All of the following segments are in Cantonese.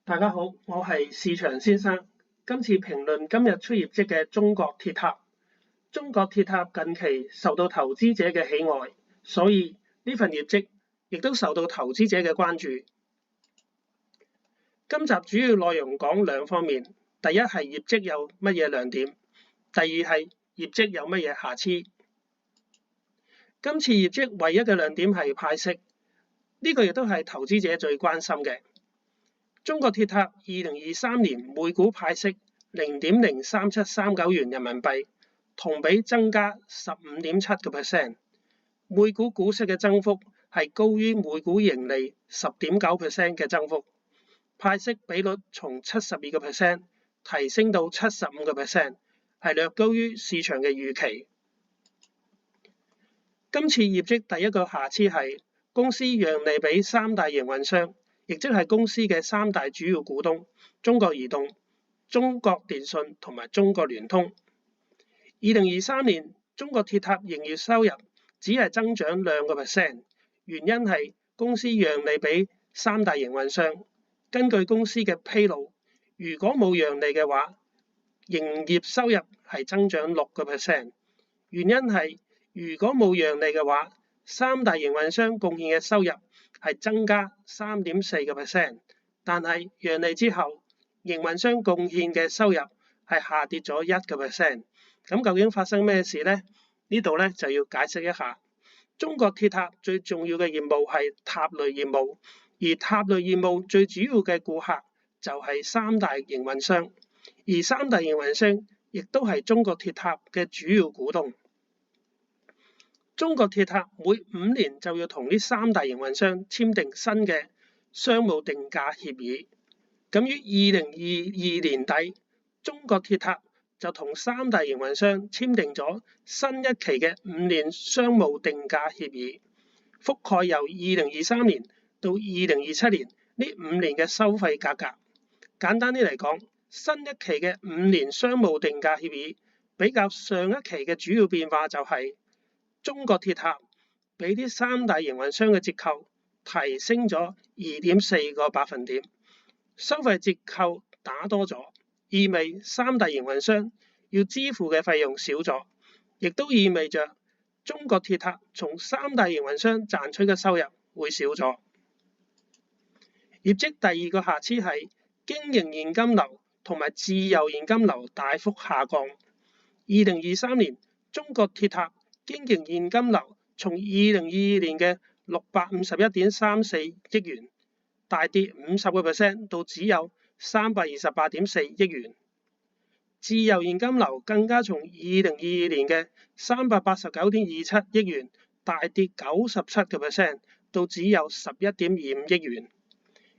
大家好，我係市場先生。今次評論今日出業績嘅中國鐵塔。中國鐵塔近期受到投資者嘅喜愛，所以呢份業績亦都受到投資者嘅關注。今集主要內容講兩方面，第一係業績有乜嘢亮點，第二係業績有乜嘢瑕疵。今次業績唯一嘅亮點係派息，呢個亦都係投資者最關心嘅。中國鐵塔2023年每股派息0.03739元人民幣，同比增加15.7%，每股股息嘅增幅係高於每股盈利10.9% 嘅增幅，派息比率從72% 提升到75%，係略高於市場嘅預期。今次業績第一個瑕疵係公司讓利俾三大營運商，亦即係公司嘅三大主要股東中國移動、中國電信同埋中國聯通。2023年中國鐵塔營業收入只係增長2%，原因係公司讓利俾三大營運商。根據公司嘅披露，如果冇讓利嘅話，營業收入係增長6%。原因係如果冇讓利嘅話，三大營運商貢獻嘅收入係增加3.4%，但係讓利之後，營運商貢獻嘅收入係下跌咗1%。咁究竟發生咩事呢？呢度就要解釋一下。中國鐵塔最重要嘅業務係塔類業務，而塔類業務最主要嘅顧客就係三大營運商，而三大營運商亦都係中國鐵塔嘅主要股東。中國鐵塔每5年就要同呢三大營運商簽訂新嘅商務定價協議。咁於2022年底，中國鐵塔就同三大營運商簽訂咗新一期嘅5年商務定價協議，覆蓋由2023年到2027年呢5年嘅收費價格。簡單啲嚟講，新一期嘅5年商務定價協議比較上一期嘅主要變化就係中國鐵塔俾啲三大營運商嘅折扣提升咗2.4個百分點，收費折扣打多咗，意味三大營運商要支付嘅費用少咗，亦都意味着中國鐵塔從三大營運商賺取嘅收入會少咗。業績第二個瑕疵係經營現金流同埋自由現金流大幅下降。2023年中國鐵塔經營現金流從2022年嘅651.34億元大跌50%到只有328.4億元，自由現金流更加從2022年嘅389.27億元大跌97%到只有11.25億元。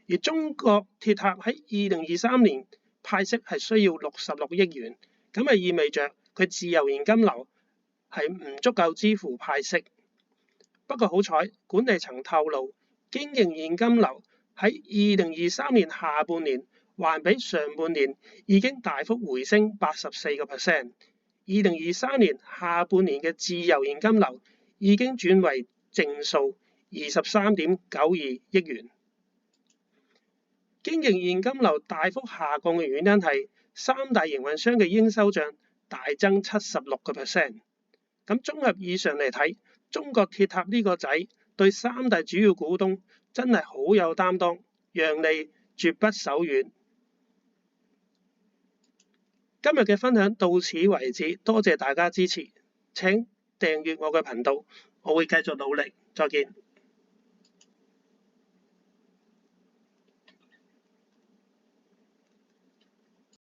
而中國鐵塔喺2023年派息係需要66億元，咁係意味着佢自由現金流係唔足夠支付派息。不過好彩，管理層透露，經營現金流喺2023年下半年還比上半年已經大幅回升84%。2023年下半年嘅自由現金流已經轉為正數23.92億元。經營現金流大幅下降嘅原因係三大營運商嘅應收帳大增76%。咁綜合以上嚟睇，中國鐵塔呢個仔對三大主要股東真係好有擔當，讓利絕不手軟。今日嘅分享到此為止，多謝大家支持，請訂閱我嘅頻道，我會繼續努力。再見。